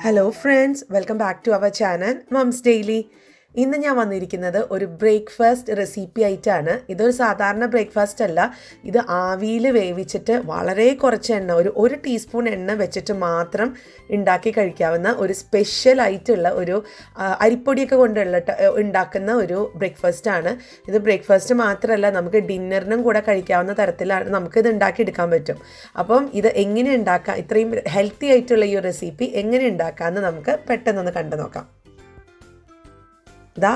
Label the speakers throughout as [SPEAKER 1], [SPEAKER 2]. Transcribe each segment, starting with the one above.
[SPEAKER 1] Hello friends, welcome back to our channel Mom's Daily. ഇന്ന് ഞാൻ വന്നിരിക്കുന്നത് ഒരു ബ്രേക്ക്ഫാസ്റ്റ് റെസിപ്പി ആയിട്ടാണ്. ഇതൊരു സാധാരണ ബ്രേക്ക്ഫാസ്റ്റ് അല്ല. ഇത് ആവിയിൽ വേവിച്ചിട്ട് വളരെ കുറച്ച് എണ്ണ, ഒരു ടീസ്പൂൺ എണ്ണ വെച്ചിട്ട് മാത്രം ഉണ്ടാക്കി കഴിക്കാവുന്ന ഒരു സ്പെഷ്യൽ ആയിട്ടുള്ള ഒരു അരിപ്പൊടിയൊക്കെ കൊണ്ടുള്ള ഉണ്ടാക്കുന്ന ഒരു ബ്രേക്ക്ഫാസ്റ്റ് ആണ്. ഇത് ബ്രേക്ക്ഫാസ്റ്റ് മാത്രമല്ല, നമുക്ക് ഡിന്നറിനും കൂടെ കഴിക്കാവുന്ന തരത്തിലാണ് നമുക്കിത് ഉണ്ടാക്കിയെടുക്കാൻ പറ്റും. അപ്പം ഇത് എങ്ങനെ ഉണ്ടാക്കാം, ഇത്രയും ഹെൽത്തി ആയിട്ടുള്ള ഈ ഒരു റെസിപ്പി എങ്ങനെ ഉണ്ടാക്കാമെന്ന് നമുക്ക് പെട്ടെന്നൊന്ന് കണ്ടു നോക്കാം.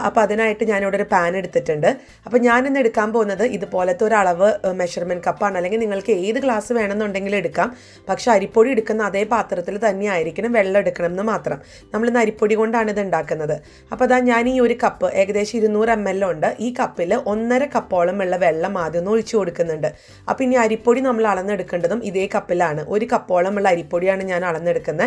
[SPEAKER 1] അപ്പോൾ അതിനായിട്ട് ഞാനിവിടെ ഒരു പാൻ എടുത്തിട്ടുണ്ട്. അപ്പോൾ ഞാനിന്ന് എടുക്കാൻ പോകുന്നത് ഇതുപോലത്തെ ഒരു അളവ് മെഷർമെൻറ്റ് കപ്പാണ്. അല്ലെങ്കിൽ നിങ്ങൾക്ക് ഏത് ഗ്ലാസ് വേണമെന്നുണ്ടെങ്കിലും എടുക്കാം. പക്ഷേ അരിപ്പൊടി എടുക്കുന്ന അതേ പാത്രത്തിൽ തന്നെ ആയിരിക്കണം വെള്ളം എടുക്കണം എന്ന് മാത്രം. നമ്മളിന്ന് അരിപ്പൊടി കൊണ്ടാണ് ഇത് ഉണ്ടാക്കുന്നത്. അപ്പോൾ ഞാൻ ഈ ഒരു കപ്പ്, ഏകദേശം 200 ml ഉണ്ട്. ഈ കപ്പിൽ 1.5 കപ്പോളം ഉള്ള വെള്ളം ആദ്യം ഒന്ന് ഒഴിച്ചു കൊടുക്കുന്നുണ്ട്. അപ്പോൾ ഇനി അരിപ്പൊടി നമ്മൾ അളന്നെടുക്കേണ്ടതും ഇതേ കപ്പിലാണ്. 1 കപ്പോളം ഉള്ള അരിപ്പൊടിയാണ് ഞാൻ അളന്നെടുക്കുന്നത്.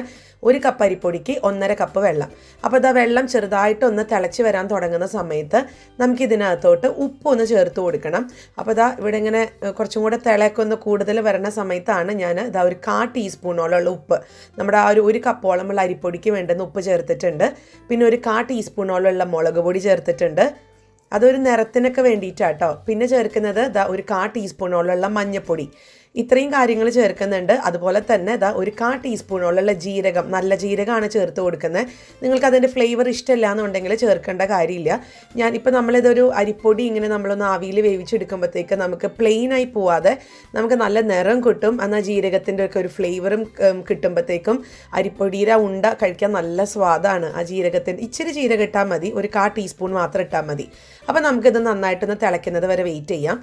[SPEAKER 1] 1 കപ്പ് അരിപ്പൊടിക്ക് 1.5 കപ്പ് വെള്ളം. അപ്പോൾ വെള്ളം ചെറുതായിട്ടൊന്ന് തിളച്ച് വരാൻ തുടങ്ങുന്ന സമയത്ത് നമുക്ക് ഇതിനകത്തോട്ട് ഉപ്പൊന്ന് ചേർത്ത് കൊടുക്കണം. അപ്പോൾ ഇവിടെ ഇങ്ങനെ കുറച്ചും കൂടെ തിളയൊക്കെ ഒന്ന് കൂടുതൽ വരുന്ന സമയത്താണ് ഞാൻ ഒരു 1/4 ടീസ്പൂണോളം ഉപ്പ്, നമ്മുടെ ആ ഒരു കപ്പോളം ഉള്ള അരിപ്പൊടിക്ക് വേണ്ടുന്ന ഉപ്പ് ചേർത്തിട്ടുണ്ട്. പിന്നെ ഒരു 1/4 ടീസ്പൂണോളം ഉള്ള മുളക് പൊടി ചേർത്തിട്ടുണ്ട്. അതൊരു നിറത്തിനൊക്കെ വേണ്ടിയിട്ടാട്ടോ. പിന്നെ ചേർക്കുന്നത് ഒരു 1/4 ടീസ്പൂണോളം മഞ്ഞൾപ്പൊടി. ഇത്രയും കാര്യങ്ങൾ ചേർക്കുന്നുണ്ട്. അതുപോലെ തന്നെ ഒരു 1/4 ടീസ്പൂണോളം ജീരകം, നല്ല ജീരകമാണ് ചേർത്ത് കൊടുക്കുന്നത്. നിങ്ങൾക്ക് അതിൻ്റെ ഫ്ലേവർ ഇഷ്ടമില്ല എന്നുണ്ടെങ്കിൽ ചേർക്കേണ്ട കാര്യമില്ല. ഞാനിപ്പോൾ നമ്മളിതൊരു അരിപ്പൊടി ഇങ്ങനെ നമ്മളൊന്ന് ആവിയിൽ വേവിച്ചെടുക്കുമ്പോഴത്തേക്ക് നമുക്ക് പ്ലെയിനായി പോവാതെ നമുക്ക് നല്ല നിറം കിട്ടും. എന്നാൽ ജീരകത്തിൻ്റെ ഒക്കെ ഒരു ഫ്ലേവറും കിട്ടുമ്പോഴത്തേക്കും അരിപ്പൊടിയുടെ ഉണ്ട കഴിക്കാൻ നല്ല സ്വാദാണ്. ആ ജീരകത്തിൻ്റെ ഇച്ചിരി ജീരകം ഇട്ടാൽ മതി, ഒരു 1/4 ടീസ്പൂൺ മാത്രം ഇട്ടാൽ മതി. അപ്പോൾ നമുക്കിത് നന്നായിട്ടൊന്ന് തിളയ്ക്കുന്നത് വരെ വെയിറ്റ് ചെയ്യാം.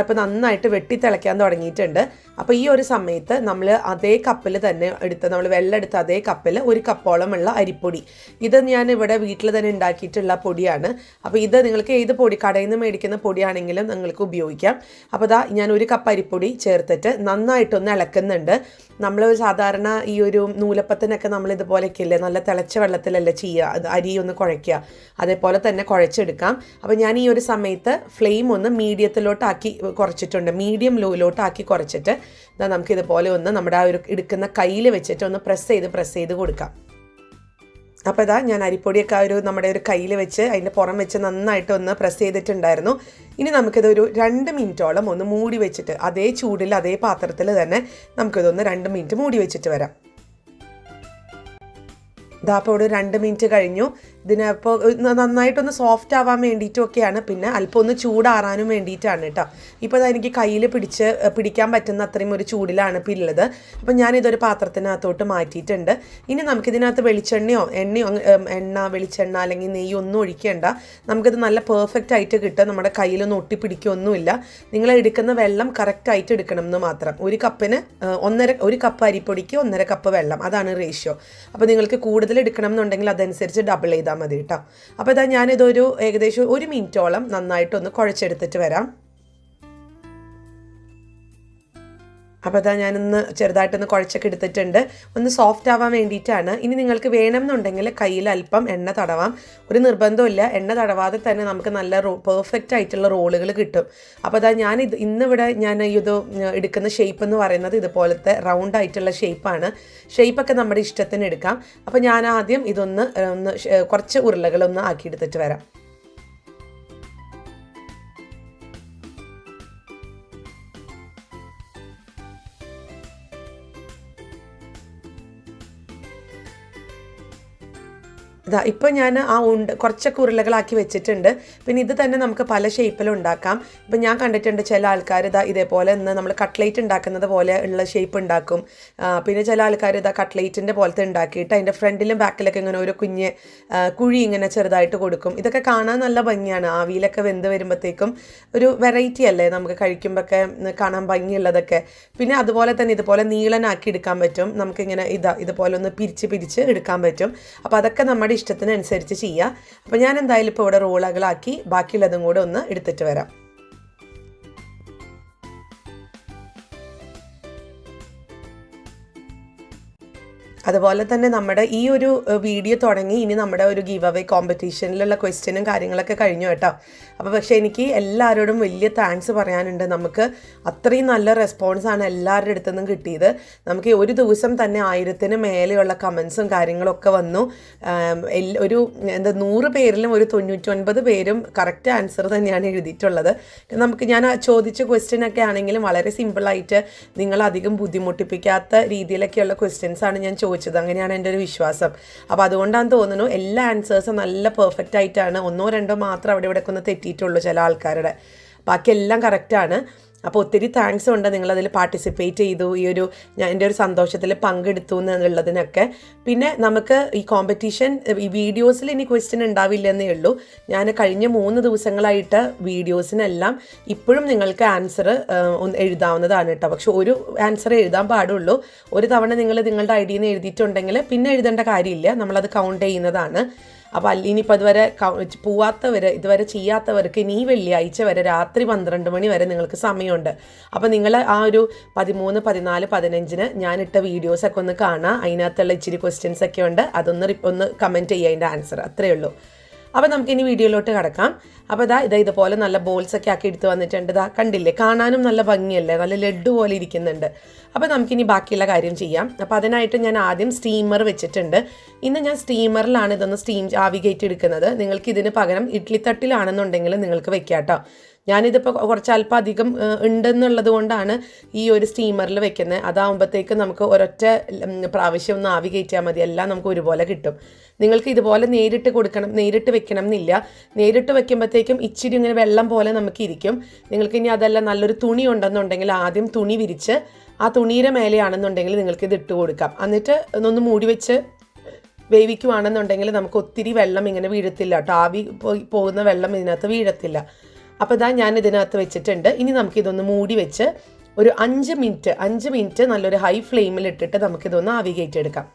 [SPEAKER 1] ഇപ്പോൾ നന്നായിട്ട് വെട്ടി തിളയ്ക്കാൻ തുടങ്ങിയിട്ടുണ്ട്. അപ്പോൾ ഈ ഒരു സമയത്ത് നമ്മൾ അതേ കപ്പിൽ തന്നെ നമ്മൾ വെള്ളം എടുത്ത അതേ കപ്പിൽ 1 കപ്പോളം ഉള്ള അരിപ്പൊടി, ഇത് ഞാൻ ഇവിടെ വീട്ടിൽ തന്നെ ഉണ്ടാക്കിയിട്ടുള്ള പൊടിയാണ്. അപ്പോൾ ഇത് നിങ്ങൾക്ക് ഏത് പൊടി, കടയിൽ നിന്ന് മേടിക്കുന്ന പൊടിയാണെങ്കിലും നിങ്ങൾക്ക് ഉപയോഗിക്കാം. അപ്പോൾ ഞാൻ 1 കപ്പ് അരിപ്പൊടി ചേർത്തിട്ട് നന്നായിട്ടൊന്ന് ഇളക്കുന്നുണ്ട്. നമ്മൾ സാധാരണ ഈ ഒരു നൂലപ്പത്തിനൊക്കെ നമ്മൾ ഇതുപോലെയൊക്കെ ഇല്ലേ, നല്ല തിളച്ച വെള്ളത്തിലല്ലേ ചെയ്യുക, അരി ഒന്ന് കുഴയ്ക്കുക, അതേപോലെ തന്നെ കുഴച്ചെടുക്കാം. അപ്പോൾ ഞാൻ ഈ ഒരു സമയത്ത് ഫ്ലെയിം ഒന്ന് മീഡിയത്തിലോട്ടാക്കി കുറച്ചിട്ടുണ്ട്. മീഡിയം ലോയിലോട്ടാക്കി കുറച്ചിട്ട് നമുക്കിതുപോലെ ഒന്ന് നമ്മുടെ ആ ഒരു എടുക്കുന്ന കയ്യിൽ വെച്ചിട്ട് ഒന്ന് പ്രസ് ചെയ്ത് കൊടുക്കാം. അപ്പോൾ ഞാൻ അരിപ്പൊടിയൊക്കെ നമ്മുടെ ഒരു കയ്യിൽ വെച്ച് അതിൻ്റെ പുറം വെച്ച് നന്നായിട്ട് ഒന്ന് പ്രസ് ചെയ്തിട്ടുണ്ടായിരുന്നു. ഇനി നമുക്കിതൊരു 2 മിനിറ്റോളം ഒന്ന് മൂടി വെച്ചിട്ട് അതേ ചൂടിൽ അതേ പാത്രത്തിൽ തന്നെ നമുക്കിതൊന്ന് 2 മിനിറ്റ് മൂടി വെച്ചിട്ട് വരാം. അപ്പോൾ ഒരു 2 മിനിറ്റ് കഴിഞ്ഞു. ഇതിനപ്പോൾ നന്നായിട്ടൊന്ന് സോഫ്റ്റ് ആവാൻ വേണ്ടിയിട്ടൊക്കെയാണ്, പിന്നെ അല്പം ഒന്ന് ചൂടാറാനും വേണ്ടിയിട്ടാണ് കേട്ടോ. ഇപ്പോൾ എനിക്ക് കയ്യിൽ പിടിക്കാൻ പറ്റുന്ന അത്രയും ഒരു ചൂടിലാണ് ഇപ്പോൾ ഉള്ളത്. അപ്പോൾ ഞാനിതൊരു പാത്രത്തിനകത്തോട്ട് മാറ്റിയിട്ടുണ്ട്. ഇനി നമുക്കിതിനകത്ത് വെളിച്ചെണ്ണയോ വെളിച്ചെണ്ണ അല്ലെങ്കിൽ നെയ്യ് ഒന്നും ഒഴിക്കേണ്ട. നമുക്കിത് നല്ല പെർഫെക്റ്റ് ആയിട്ട് കിട്ടും. നമ്മുടെ കയ്യിലൊന്നും ഒട്ടിപ്പിടിക്കുകയൊന്നുമില്ല. നിങ്ങൾ എടുക്കുന്ന വെള്ളം കറക്റ്റായിട്ട് എടുക്കണം എന്ന് മാത്രം. 1 കപ്പിന് 1 കപ്പ് അരിപ്പൊടിക്ക് 1.5 കപ്പ് വെള്ളം, അതാണ് റേഷ്യോ. അപ്പോൾ നിങ്ങൾക്ക് കൂടുതൽ എടുക്കണം എന്നുണ്ടെങ്കിൽ അതനുസരിച്ച് ഡബിൾ ചെയ്താൽ മതി കേട്ടോ. അപ്പോൾ ഞാനിതൊരു ഏകദേശം 1 മിനിറ്റോളം നന്നായിട്ടൊന്ന് കുഴച്ചെടുത്തിട്ട് വരാം. അപ്പോൾ ഞാനൊന്ന് ചെറുതായിട്ടൊന്ന് കുഴച്ചൊക്കെ എടുത്തിട്ടുണ്ട്. ഒന്ന് സോഫ്റ്റ് ആവാൻ വേണ്ടിയിട്ടാണ്. ഇനി നിങ്ങൾക്ക് വേണമെന്നുണ്ടെങ്കിൽ കയ്യിൽ അല്പം എണ്ണ തടവാം. ഒരു നിർബന്ധമില്ല, എണ്ണ തടവാതെ തന്നെ നമുക്ക് നല്ല പെർഫെക്റ്റ് ആയിട്ടുള്ള റോളുകൾ കിട്ടും. അപ്പോൾ ഇന്നിവിടെ ഞാൻ ഇത് എടുക്കുന്ന ഷേപ്പ് എന്ന് പറയുന്നത് ഇതുപോലത്തെ റൗണ്ട് ആയിട്ടുള്ള ഷേപ്പാണ്. ഷേപ്പൊക്കെ നമ്മുടെ ഇഷ്ടത്തിന് എടുക്കാം. അപ്പോൾ ഞാൻ ആദ്യം ഇതൊന്ന് കുറച്ച് ഉരുളകളൊന്ന് ആക്കിയെടുത്തിട്ട് വരാം. ഇപ്പോൾ ഞാൻ കുറച്ചൊക്കെ ഉരുളകളാക്കി വെച്ചിട്ടുണ്ട്. പിന്നെ ഇത് തന്നെ നമുക്ക് പല ഷേപ്പിലും ഉണ്ടാക്കാം. ഇപ്പം ഞാൻ കണ്ടിട്ടുണ്ട് ചില ആൾക്കാർ ഇതേപോലെ നമ്മൾ കട്ട്ലേറ്റ് ഉണ്ടാക്കുന്നത് പോലെ ഉള്ള ഷേപ്പ് ഉണ്ടാക്കും. പിന്നെ ചില ആൾക്കാർ കട്ട്ലേറ്റിൻ്റെ പോലത്തെ ഉണ്ടാക്കിയിട്ട് അതിൻ്റെ ഫ്രണ്ടിലും ബാക്കിലൊക്കെ ഇങ്ങനെ ഒരു കുഴി ഇങ്ങനെ ചെറുതായിട്ട് കൊടുക്കും. ഇതൊക്കെ കാണാൻ നല്ല ഭംഗിയാണ്. ആവിയിലൊക്കെ വെന്ത് വരുമ്പോഴത്തേക്കും ഒരു വെറൈറ്റി അല്ലേ, നമുക്ക് കഴിക്കുമ്പോഴൊക്കെ കാണാൻ ഭംഗിയുള്ളതൊക്കെ. പിന്നെ അതുപോലെ തന്നെ ഇതുപോലെ നീളനാക്കി എടുക്കാൻ പറ്റും. നമുക്കിങ്ങനെ ഇതുപോലെ ഒന്ന് പിരിച്ച് എടുക്കാൻ പറ്റും. അപ്പോൾ അതൊക്കെ നമ്മുടെ ഇഷ്ടത്തിനനുസരിച്ച് ചെയ്യാം. അപ്പോൾ ഞാൻ എന്തായാലും ഇപ്പോൾ ഇവിടെ റോളുകളാക്കി ബാക്കിയുള്ളതും കൂടെ ഒന്ന് എടുത്തിട്ട് വരാം. അതുപോലെ തന്നെ നമ്മുടെ ഈ ഒരു വീഡിയോ തുടങ്ങി ഇനി നമ്മുടെ ഒരു ഗിവ് അവേ കോമ്പറ്റീഷനിലുള്ള ക്വസ്റ്റ്യനും കാര്യങ്ങളൊക്കെ കഴിഞ്ഞു കേട്ടോ. അപ്പോൾ പക്ഷേ എനിക്ക് എല്ലാവരോടും വലിയ താങ്ക്സ് പറയാനുണ്ട്. നമുക്ക് അത്രയും നല്ല റെസ്പോൺസാണ് എല്ലാവരുടെ അടുത്തു നിന്നും കിട്ടിയത്. നമുക്ക് ഒരു ദിവസം തന്നെ 1000-ന് മേലെയുള്ള കമൻസും കാര്യങ്ങളൊക്കെ വന്നു. ഒരു 100 പേരിലും ഒരു 99 പേരും കറക്റ്റ് ആൻസർ തന്നെയാണ് എഴുതിയിട്ടുള്ളത്. ഞാൻ ചോദിച്ച ക്വസ്റ്റ്യനൊക്കെ ആണെങ്കിലും വളരെ സിമ്പിളായിട്ട് നിങ്ങളധികം ബുദ്ധിമുട്ടിപ്പിക്കാത്ത രീതിയിലൊക്കെയുള്ള ക്വസ്റ്റ്യൻസാണ് ഞാൻ ചോദിച്ചത്. അങ്ങനെയാണ് എൻ്റെ ഒരു വിശ്വാസം. അപ്പോൾ അതുകൊണ്ടാണ് തോന്നുന്നു എല്ലാ ആൻസേഴ്സും നല്ല പെർഫെക്റ്റ് ആയിട്ടാണ്. 1-2 മാത്രം അവിടെ ഇവിടെ ഒന്ന് തെറ്റിയിട്ടുള്ളൂ ചില ആൾക്കാരുടെ. ബാക്കിയെല്ലാം കറക്റ്റാണ്. അപ്പോൾ ഒത്തിരി താങ്ക്സ് ഉണ്ട്, നിങ്ങളതിൽ പാർട്ടിസിപ്പേറ്റ് ചെയ്തു, എൻ്റെ ഒരു സന്തോഷത്തിൽ പങ്കെടുത്തു എന്നുള്ളതിനൊക്കെ. പിന്നെ നമുക്ക് ഈ കോമ്പറ്റീഷൻ ഈ വീഡിയോസിൽ ഇനി ക്വസ്റ്റ്യൻ ഉണ്ടാവില്ലെന്നേ ഉള്ളൂ. ഞാൻ കഴിഞ്ഞ 3 ദിവസങ്ങളായിട്ട് വീഡിയോസിനെല്ലാം ഇപ്പോഴും നിങ്ങൾക്ക് ആൻസർ എഴുതാവുന്നതാണ് കേട്ടോ. പക്ഷെ ഒരു ആൻസർ എഴുതാൻ പാടുള്ളൂ. ഒരു തവണ നിങ്ങൾ നിങ്ങളുടെ ഐഡിയിൽ നിന്ന് എഴുതിയിട്ടുണ്ടെങ്കിൽ പിന്നെ എഴുതേണ്ട കാര്യമില്ല, നമ്മളത് കൗണ്ട് ചെയ്യുന്നതാണ്. അപ്പോൾ ഇനിയിപ്പോൾ ഇതുവരെ ചെയ്യാത്തവർക്ക് ഇനി വെള്ളിയാഴ്ച വരെ രാത്രി 12 മണി വരെ നിങ്ങൾക്ക് സമയമുണ്ട്. അപ്പോൾ നിങ്ങൾ ആ ഒരു 13, 14, 15 ഞാനിട്ട വീഡിയോസൊക്കെ ഒന്ന് കാണുക. അതിനകത്തുള്ള ഇച്ചിരി ക്വസ്റ്റ്യൻസ് ഒക്കെ ഉണ്ട്, ഒന്ന് കമൻറ്റ് ചെയ്യുക അതിൻ്റെ ആൻസർ, അത്രയേ ഉള്ളൂ. അപ്പോൾ നമുക്കിനി വീഡിയോയിലോട്ട് കിടക്കാം. അപ്പോൾ ഇതുപോലെ നല്ല ബോൾസൊക്കെ ആക്കി എടുത്ത് വന്നിട്ടുണ്ട്. കണ്ടില്ലേ, കാണാനും നല്ല ഭംഗിയല്ലേ, നല്ല ലഡ്ഡു പോലെ ഇരിക്കുന്നുണ്ട്. അപ്പോൾ നമുക്കിനി ബാക്കിയുള്ള കാര്യം ചെയ്യാം. അപ്പോൾ അതിനായിട്ട് ഞാൻ ആദ്യം സ്റ്റീമർ വെച്ചിട്ടുണ്ട്. ഇന്ന് ഞാൻ സ്റ്റീമറിലാണ് ഇതൊന്ന് ആവി കയറ്റി എടുക്കുന്നത്. നിങ്ങൾക്ക് ഇതിന് പകരം ഇഡ്ലിത്തട്ടിലാണെന്നുണ്ടെങ്കിൽ നിങ്ങൾക്ക് വെക്കാം കേട്ടോ. ഞാനിതിപ്പോൾ അല്പം അധികം ഉണ്ടെന്നുള്ളത് കൊണ്ടാണ് ഈ ഒരു സ്റ്റീമറിൽ വെക്കുന്നത്. അതാകുമ്പോഴത്തേക്ക് നമുക്ക് ഒരൊറ്റ പ്രാവശ്യം ഒന്ന് ആവി കയറ്റിയാൽ മതി, എല്ലാം നമുക്ക് ഒരുപോലെ കിട്ടും. നിങ്ങൾക്ക് ഇതുപോലെ നേരിട്ട് വെക്കണം എന്നില്ല. നേരിട്ട് വെക്കുമ്പോഴത്തേക്കും ഇച്ചിരി ഇങ്ങനെ വെള്ളം പോലെ നമുക്ക് ഇരിക്കും. നിങ്ങൾക്ക് ഇനി അതല്ല നല്ലൊരു തുണി ഉണ്ടെന്നുണ്ടെങ്കിൽ ആദ്യം തുണി വിരിച്ച് ആ തുണിയുടെ മേലെയാണെന്നുണ്ടെങ്കിൽ നിങ്ങൾക്കിത് ഇട്ട് കൊടുക്കാം. എന്നിട്ട് ഒന്ന് മൂടി വെച്ച് വേവിക്കുവാണെന്നുണ്ടെങ്കിൽ നമുക്ക് ഒത്തിരി വെള്ളം ഇങ്ങനെ വീഴത്തില്ല കേട്ടോ. ആവി പോകുന്ന വെള്ളം ഇതിനകത്ത് വീഴത്തില്ല. അപ്പോൾ ഞാൻ ഇതിനകത്ത് വെച്ചിട്ടുണ്ട്. ഇനി നമുക്കിതൊന്ന് മൂടി വെച്ച് ഒരു 5 മിനിറ്റ് നല്ലൊരു ഹൈ ഫ്ലെയിമിൽ ഇട്ടിട്ട് നമുക്കിതൊന്ന് ആവി കയറ്റിയെടുക്കാം.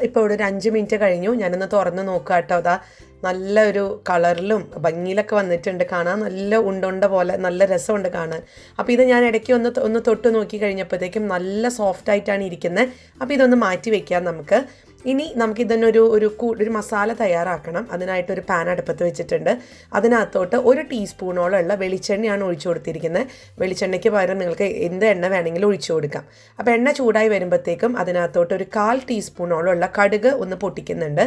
[SPEAKER 1] ഇപ്പോൾ ഇവിടെ ഒരു 5 മിനിറ്റ് കഴിഞ്ഞു. ഞാനൊന്ന് തുറന്ന് നോക്കാം കേട്ടോ. നല്ലൊരു കളറിലും ഭംഗിയിലൊക്കെ വന്നിട്ടുണ്ട്. കാണാൻ നല്ല ഉണ്ട പോലെ നല്ല രസമുണ്ട് കാണാൻ. അപ്പോൾ ഇത് ഞാൻ ഇടയ്ക്ക് ഒന്ന് തൊട്ട് നോക്കി കഴിഞ്ഞപ്പോഴത്തേക്കും നല്ല സോഫ്റ്റായിട്ടാണ് ഇരിക്കുന്നത്. അപ്പോൾ ഇതൊന്ന് മാറ്റി വയ്ക്കാം നമുക്ക്. ഇനി നമുക്കിതിനൊരു മസാല തയ്യാറാക്കണം. അതിനായിട്ടൊരു പാൻ അടുപ്പത്ത് വെച്ചിട്ടുണ്ട്. അതിനകത്തോട്ട് 1 ടീസ്പൂണോളമുള്ള വെളിച്ചെണ്ണയാണ് ഒഴിച്ചു കൊടുത്തിരിക്കുന്നത്. വെളിച്ചെണ്ണയ്ക്ക് പകരം നിങ്ങൾക്ക് എന്ത് എണ്ണ വേണമെങ്കിലും ഒഴിച്ചു കൊടുക്കാം. അപ്പോൾ എണ്ണ ചൂടായി വരുമ്പോഴത്തേക്കും അതിനകത്തോട്ട് ഒരു 1/4 ടീസ്പൂണോളമുള്ള കടുക് ഒന്ന് പൊട്ടിക്കുന്നുണ്ട്.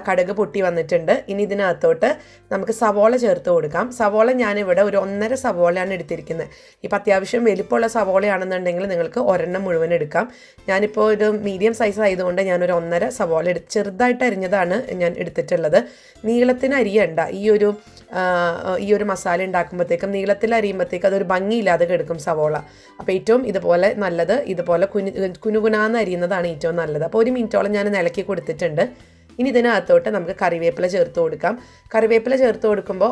[SPEAKER 1] കടുക് പൊട്ടി വന്നിട്ടുണ്ട്. ഇനി ഇതിനകത്തോട്ട് നമുക്ക് സവോള ചേർത്ത് കൊടുക്കാം. സവോള ഞാനിവിടെ ഒരു 1.5 സവോളയാണ് എടുത്തിരിക്കുന്നത്. ഇപ്പോൾ അത്യാവശ്യം വലിപ്പമുള്ള സവോളയാണെന്നുണ്ടെങ്കിൽ നിങ്ങൾക്ക് ഒരെണ്ണം മുഴുവൻ എടുക്കാം. ഞാനിപ്പോൾ ഒരു മീഡിയം സൈസ് ആയതുകൊണ്ട് ഞാനൊരു 1.5 സവോള ചെറുതായിട്ട് അരിഞ്ഞതാണ് ഞാൻ എടുത്തിട്ടുള്ളത്. നീളത്തിന് അരിയണ്ട. ഈ ഒരു മസാല ഉണ്ടാക്കുമ്പോഴത്തേക്കും നീളത്തിൽ അരിയുമ്പോഴത്തേക്കും അതൊരു ഭംഗിയില്ലാതെ കിടക്കും സവോള. അപ്പോൾ ഏറ്റവും നല്ലത് ഇതുപോലെ കുനുകുനാന്ന് അരിയുന്നതാണ് ഏറ്റവും നല്ലത്. അപ്പോൾ 1 മിനിറ്റോളം ഞാൻ ഇളക്കി കൊടുത്തിട്ടുണ്ട്. ഇനി ഇതിനകത്തോട്ട് നമുക്ക് കറിവേപ്പില ചേർത്ത് കൊടുക്കാം. കറിവേപ്പില ചേർത്ത് കൊടുക്കുമ്പോൾ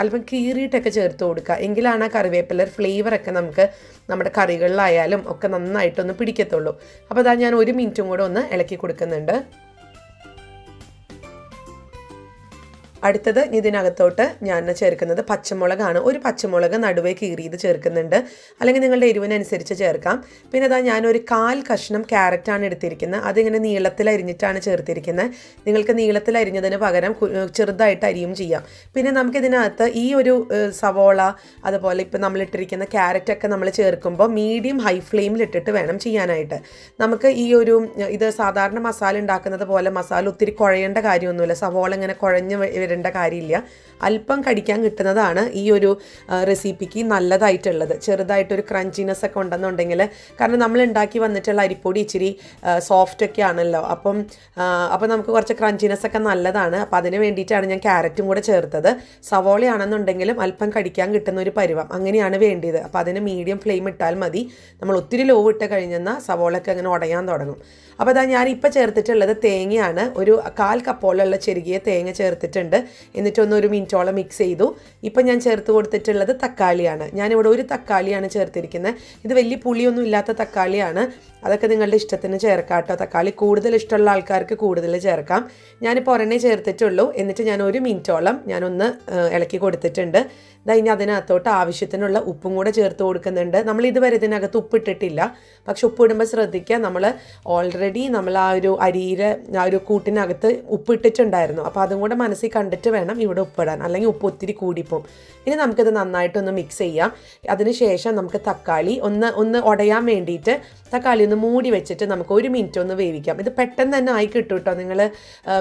[SPEAKER 1] അല്പം കീറിയിട്ടൊക്കെ ചേർത്ത് കൊടുക്കുക. എങ്കിലാണ് ആ കറിവേപ്പില ഫ്ലേവറൊക്കെ നമുക്ക് നമ്മുടെ കറികളിലായാലും ഒക്കെ നന്നായിട്ടൊന്ന് പിടിക്കത്തുള്ളൂ. അപ്പോൾ ഞാൻ 1 മിനിറ്റും കൂടെ ഒന്ന് ഇളക്കി കൊടുക്കുന്നുണ്ട്. അടുത്തത് ഇതിനകത്തോട്ട് ഞാൻ ചേർക്കുന്നത് പച്ചമുളകാണ്. ഒരു പച്ചമുളക് നടുവേ കീറിയത് ചേർക്കുന്നുണ്ട്. അല്ലെങ്കിൽ നിങ്ങളുടെ എരിവിനനുസരിച്ച് ചേർക്കാം. പിന്നെ ഞാനൊരു 1/4 കഷ്ണം ക്യാരറ്റാണ് എടുത്തിരിക്കുന്നത്. അതിങ്ങനെ നീളത്തിൽ അരിഞ്ഞിട്ടാണ് ചേർത്തിരിക്കുന്നത്. നിങ്ങൾക്ക് നീളത്തിൽ അരിഞ്ഞതിന് പകരം ചെറുതായിട്ട് അരിയും ചെയ്യാം. പിന്നെ നമുക്കിതിനകത്ത് ഈ ഒരു സവോള അതുപോലെ ഇപ്പോൾ നമ്മളിട്ടിരിക്കുന്ന ക്യാരറ്റൊക്കെ നമ്മൾ ചേർക്കുമ്പോൾ മീഡിയം ഹൈ ഫ്ലെയിമിൽ ഇട്ടിട്ട് വേണം ചെയ്യാനായിട്ട്. നമുക്ക് ഇത് സാധാരണ മസാല ഉണ്ടാക്കുന്നത് പോലെ മസാല ഒത്തിരി കുഴയേണ്ട കാര്യമൊന്നുമില്ല. സവോള ഇങ്ങനെ കുഴഞ്ഞ് വരേണ്ട കാര്യമില്ല. അല്പം കടിക്കാൻ കിട്ടുന്നതാണ് ഈ ഒരു റെസിപ്പിക്ക് നല്ലതായിട്ടുള്ളത്. ചെറുതായിട്ടൊരു ക്രഞ്ചിനെസ് ഒക്കെ ഉണ്ടെന്നുണ്ടെങ്കിൽ, കാരണം നമ്മൾ ഉണ്ടാക്കി വന്നിട്ടുള്ള അരിപ്പൊടി ഇച്ചിരി സോഫ്റ്റ് ഒക്കെ ആണല്ലോ. അപ്പം നമുക്ക് കുറച്ച് ക്രഞ്ചിനെസ് ഒക്കെ നല്ലതാണ്. അപ്പം അതിന് വേണ്ടിയിട്ടാണ് ഞാൻ ക്യാരറ്റും കൂടെ ചേർത്തത്. സവോളയാണെന്നുണ്ടെങ്കിലും അല്പം കടിക്കാൻ കിട്ടുന്ന ഒരു പരുവം അങ്ങനെയാണ് വേണ്ടിയത്. അപ്പോൾ അതിന് മീഡിയം ഫ്ലെയിം ഇട്ടാൽ മതി. നമ്മൾ ഒത്തിരി ലോ ഇട്ട് കഴിഞ്ഞെന്നാൽ സവോളയൊക്കെ അങ്ങനെ ഉടയാൻ തുടങ്ങും. അപ്പോൾ അതാ ഞാനിപ്പോൾ ചേർത്തിട്ടുള്ളത് തേങ്ങയാണ്. ഒരു 1/4 കപ്പോളമുള്ള ചെറുകിയ തേങ്ങ ചേർത്തിട്ടുണ്ട്. എന്നിട്ടൊന്ന് 1 മിനിറ്റോളം മിക്സ് ചെയ്തു. ഇപ്പം ഞാൻ ചേർത്ത് കൊടുത്തിട്ടുള്ളത് തക്കാളിയാണ്. ഞാനിവിടെ ഒരു തക്കാളിയാണ് ചേർത്തിരിക്കുന്നത്. ഇത് വലിയ പുളിയൊന്നും ഇല്ലാത്ത തക്കാളിയാണ്. അതൊക്കെ നിങ്ങളുടെ ഇഷ്ടത്തിന് ചേർക്കാം കേട്ടോ. തക്കാളി കൂടുതൽ ഇഷ്ടമുള്ള ആൾക്കാർക്ക് കൂടുതൽ ചേർക്കാം. ഞാനിപ്പോൾ ഒരെണ്ണേ ചേർത്തിട്ടുള്ളൂ. എന്നിട്ട് ഞാൻ 1 മിനിറ്റോളം ഞാനൊന്ന് ഇളക്കി കൊടുത്തിട്ടുണ്ട്. ഇനി അതിനകത്തോട്ട് ആവശ്യത്തിനുള്ള ഉപ്പും കൂടെ ചേർത്ത് കൊടുക്കുന്നുണ്ട്. നമ്മൾ ഇതുവരെ ഇതിനകത്ത് ഉപ്പിട്ടിട്ടില്ല. പക്ഷെ ഉപ്പിടുമ്പോൾ ശ്രദ്ധിക്കുക, നമ്മൾ ഓൾറെഡി നമ്മൾ ആ ഒരു അരിയുടെ ആ ഒരു കൂട്ടിനകത്ത് ഉപ്പിട്ടിട്ടുണ്ടായിരുന്നു. അപ്പോൾ അതും കൂടെ മനസ്സിൽ കണ്ടിട്ട് വേണം ഇവിടെ ഉപ്പിടാൻ, അല്ലെങ്കിൽ ഉപ്പ് ഒത്തിരി കൂടിപ്പോവും. ഇനി നമുക്കിത് നന്നായിട്ടൊന്ന് മിക്സ് ചെയ്യാം. അതിനുശേഷം നമുക്ക് തക്കാളി ഒന്ന് ഉടയാൻ വേണ്ടിയിട്ട് തക്കാളി ഒന്ന് മൂടി വെച്ചിട്ട് നമുക്ക് 1 മിനിറ്റ് ഒന്ന് വേവിക്കാം. ഇത് പെട്ടെന്ന് തന്നെ ആയി കിട്ടും കേട്ടോ. നിങ്ങൾ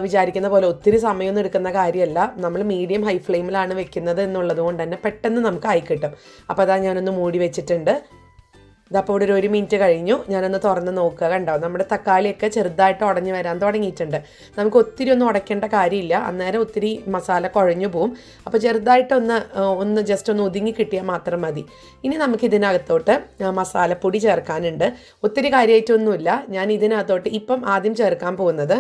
[SPEAKER 1] വിചാരിക്കുന്ന പോലെ ഒത്തിരി സമയമൊന്നും എടുക്കുന്ന കാര്യമല്ല. നമ്മൾ മീഡിയം ഹൈ ഫ്ലെയിമിലാണ് വെക്കുന്നത് എന്നുള്ളത് കൊണ്ട് തന്നെ പെട്ടെന്ന് നമുക്ക് ആയി കിട്ടും. അപ്പോൾ അതാ ഞാനൊന്ന് മൂടി വെച്ചിട്ടുണ്ട്. ഇതപ്പോൾ ഇവിടെ 1 മിനിറ്റ് കഴിഞ്ഞു. ഞാനൊന്ന് തുറന്ന് നോക്കുക. കണ്ടോ, നമ്മുടെ തക്കാളിയൊക്കെ ചെറുതായിട്ട് ഉടഞ്ഞു വരാൻ തുടങ്ങിയിട്ടുണ്ട്. നമുക്ക് ഒത്തിരി ഒന്നും ഉടയ്ക്കേണ്ട കാര്യമില്ല, അന്നേരം ഒത്തിരി മസാല കുഴഞ്ഞു പോവും. അപ്പോൾ ചെറുതായിട്ടൊന്ന് ജസ്റ്റ് ഒന്ന് ഒതുങ്ങി കിട്ടിയാൽ മാത്രം മതി. ഇനി നമുക്ക് ഇതിനകത്തോട്ട് മസാലപ്പൊടി ചേർക്കാനുണ്ട്. ഒത്തിരി കാര്യമായിട്ടൊന്നുമില്ല. ഞാൻ ഇതിനകത്തോട്ട് ഇപ്പം ആദ്യം ചേർക്കാൻ പോകുന്നത്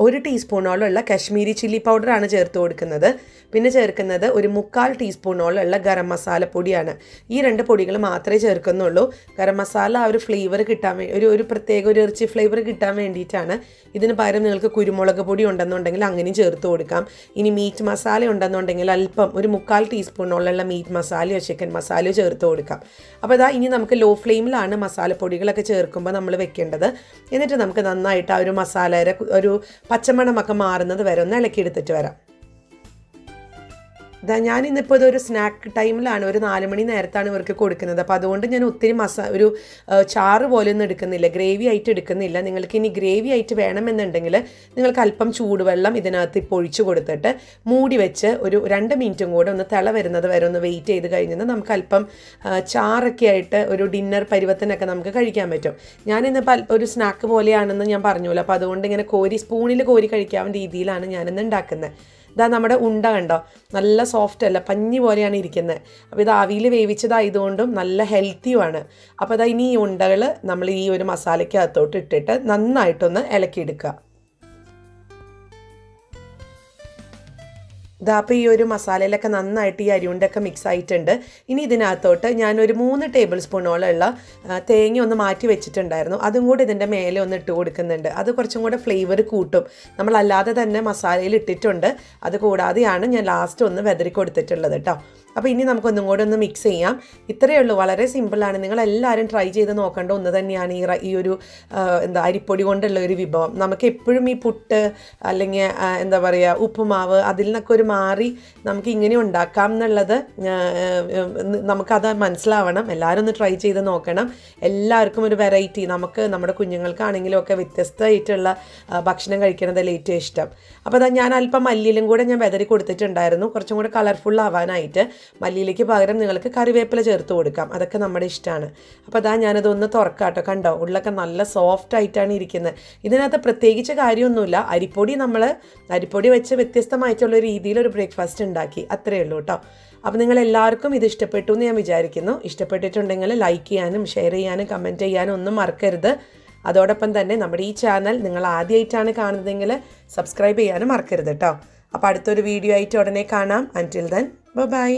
[SPEAKER 1] 1 ടീസ്പൂണോളമുള്ള കശ്മീരി ചില്ലി പൗഡറാണ് ചേർത്ത് കൊടുക്കുന്നത്. പിന്നെ ചേർക്കുന്നത് 1/4 ടീസ്പൂണോളമുള്ള ഗരം മസാലപ്പൊടിയാണ്. ഈ 2 പൊടികൾ മാത്രമേ ചേർക്കുന്നുള്ളൂ. ഗരം മസാല ആ ഒരു ഫ്ലേവർ കിട്ടാൻ വേണ്ടി, ഒരു പ്രത്യേക ഒരു ഇറച്ചി ഫ്ലേവർ കിട്ടാൻ വേണ്ടിയിട്ടാണ്. ഇതിന് പകരം നിങ്ങൾക്ക് കുരുമുളക് പൊടി ഉണ്ടെന്നുണ്ടെങ്കിൽ അങ്ങനെയും ചേർത്ത് കൊടുക്കാം. ഇനി മീറ്റ് മസാല ഉണ്ടെന്നുണ്ടെങ്കിൽ അല്പം 1/4 ടീസ്പൂണോളമുള്ള മീറ്റ് മസാലയോ ചിക്കൻ മസാലയോ ചേർത്ത് കൊടുക്കാം. അപ്പോൾ ഇനി നമുക്ക് ലോ ഫ്ലെയിമിലാണ് മസാലപ്പൊടികളൊക്കെ ചേർക്കുമ്പോൾ നമ്മൾ വെക്കേണ്ടത്. എന്നിട്ട് നമുക്ക് നന്നായിട്ട് ആ ഒരു മസാലയുടെ ഒരു പച്ചമണമൊക്കെ മാറുന്നത് വരെ ഒന്ന് ഇളക്കിയെടുത്തിട്ട് വരാം. ഞാനിന്നിപ്പോൾ ഇതൊരു സ്നാക്ക് ടൈമിലാണ്, ഒരു 4 മണി നേരത്താണ് ഇവർക്ക് കൊടുക്കുന്നത്. അപ്പോൾ അതുകൊണ്ട് ഞാൻ ഒത്തിരി ഒരു ചാറ് പോലെ ഒന്നും എടുക്കുന്നില്ല, ഗ്രേവി ആയിട്ട് എടുക്കുന്നില്ല. നിങ്ങൾക്ക് ഇനി ഗ്രേവി ആയിട്ട് വേണമെന്നുണ്ടെങ്കിൽ നിങ്ങൾക്ക് അല്പം ചൂടുവെള്ളം ഇതിനകത്ത് ഇപ്പോൾ ഒഴിച്ചു കൊടുത്തിട്ട് മൂടി വെച്ച് ഒരു 2 മിനിറ്റും കൂടെ ഒന്ന് തിള വരുന്നത് വരെ ഒന്ന് വെയിറ്റ് ചെയ്ത് കഴിഞ്ഞാൽ നമുക്ക് അല്പം ചാറൊക്കെ ആയിട്ട് ഒരു ഡിന്നർ പരുവത്തിനൊക്കെ നമുക്ക് കഴിക്കാൻ പറ്റും. ഞാനിന്നിപ്പോൾ ഒരു സ്നാക്ക് പോലെയാണെന്ന് ഞാൻ പറഞ്ഞല്ലോ. അപ്പോൾ അതുകൊണ്ട് ഇങ്ങനെ സ്പൂണിൽ കോരി കഴിക്കാവുന്ന രീതിയിലാണ് ഞാനിന്ന് ഉണ്ടാക്കുന്നത്. നമ്മുടെ ഉണ്ട കണ്ടോ, നല്ല സോഫ്റ്റ് അല്ല, പഞ്ഞി പോലെയാണ് ഇരിക്കുന്നത്. അപ്പോൾ ഇത് ആവിയിൽ വേവിച്ചതായതുകൊണ്ടും നല്ല ഹെൽത്തിയുമാണ്. അപ്പോൾ ഇനി ഈ ഉണ്ടകൾ നമ്മൾ ഈ ഒരു മസാലയ്ക്കകത്തോട്ട് ഇട്ടിട്ട് നന്നായിട്ടൊന്ന് ഇളക്കിയെടുക്കുക. അപ്പോൾ ഈ ഒരു മസാലയിലൊക്കെ നന്നായിട്ട് ഈ അരിയുണ്ടൊക്കെ മിക്സ് ആയിട്ടുണ്ട്. ഇനി ഇതിനകത്തോട്ട് ഞാനൊരു 3 ടേബിൾ സ്പൂണോളമുള്ള തേങ്ങ ഒന്ന് മാറ്റി വെച്ചിട്ടുണ്ടായിരുന്നു. അതും കൂടി ഇതിൻ്റെ മേലെ ഒന്ന് ഇട്ട് കൊടുക്കുന്നുണ്ട്. അത് കുറച്ചും കൂടെ ഫ്ലേവർ കൂട്ടും. നമ്മളല്ലാതെ തന്നെ മസാലയിൽ ഇട്ടിട്ടുണ്ട്. അത് കൂടാതെയാണ് ഞാൻ ലാസ്റ്റ് ഒന്ന് വെതറി കൊടുത്തിട്ടുള്ളത് കേട്ടോ. അപ്പോൾ ഇനി നമുക്കൊന്നും കൂടെ ഒന്ന് മിക്സ് ചെയ്യാം. ഇത്രയേ ഉള്ളൂ, വളരെ സിമ്പിളാണ്. നിങ്ങളെല്ലാവരും ട്രൈ ചെയ്ത് നോക്കേണ്ട ഒന്ന് തന്നെയാണ് ഈ ഒരു അരിപ്പൊടി കൊണ്ടുള്ള ഒരു വിഭവം. നമുക്ക് എപ്പോഴും ഈ പുട്ട് അല്ലെങ്കിൽ എന്താ പറയുക ഉപ്പുമാവ് അതിൽ നിന്നൊക്കെ ഒരു മാറി നമുക്ക് ഇങ്ങനെ ഉണ്ടാക്കാം എന്നുള്ളത് നമുക്കത് മനസ്സിലാവണം. എല്ലാവരും ഒന്ന് ട്രൈ ചെയ്ത് നോക്കണം. എല്ലാവർക്കും ഒരു വെറൈറ്റി, നമുക്ക് നമ്മുടെ കുഞ്ഞുങ്ങൾക്കാണെങ്കിലും ഒക്കെ വ്യത്യസ്തമായിട്ടുള്ള ഭക്ഷണം കഴിക്കണതല്ലേ ഏറ്റവും ഇഷ്ടം. അപ്പോൾ ഞാൻ അല്പം മല്ലിയിലും കൂടെ ഞാൻ വെതറി കൊടുത്തിട്ടുണ്ടായിരുന്നു, കുറച്ചും കൂടെ കളർഫുൾ ആവാനായിട്ട്. മല്ലിയിലേക്ക് പകരം നിങ്ങൾക്ക് കറിവേപ്പില ചേർത്ത് കൊടുക്കാം, അതൊക്കെ നമ്മുടെ ഇഷ്ടമാണ്. അപ്പോൾ ഞാനതൊന്ന് തുറക്കാം കേട്ടോ. കണ്ടോ, ഉള്ളൊക്കെ നല്ല സോഫ്റ്റ് ആയിട്ടാണ് ഇരിക്കുന്നത്. ഇതിനകത്ത് പ്രത്യേകിച്ച് കാര്യമൊന്നുമില്ല. അരിപ്പൊടി വെച്ച് വ്യത്യസ്തമായിട്ടുള്ള രീതിയിലൊരു ബ്രേക്ക്ഫാസ്റ്റ് ഉണ്ടാക്കി, അത്രയേ ഉള്ളൂ കേട്ടോ. അപ്പോൾ നിങ്ങളെല്ലാവർക്കും ഇത് ഇഷ്ടപ്പെട്ടു എന്ന് ഞാൻ വിചാരിക്കുന്നു. ഇഷ്ടപ്പെട്ടിട്ടുണ്ടെങ്കിൽ ലൈക്ക് ചെയ്യാനും ഷെയർ ചെയ്യാനും കമൻറ്റ് ചെയ്യാനും ഒന്നും മറക്കരുത്. അതോടൊപ്പം തന്നെ നമ്മുടെ ഈ ചാനൽ നിങ്ങൾ ആദ്യമായിട്ടാണ് കാണുന്നതെങ്കിൽ സബ്സ്ക്രൈബ് ചെയ്യാനും മറക്കരുത് കേട്ടോ. അപ്പോൾ അടുത്തൊരു വീഡിയോ ആയിട്ട് ഉടനെ കാണാം. അൻറ്റിൽ ദെൻ ബൈ.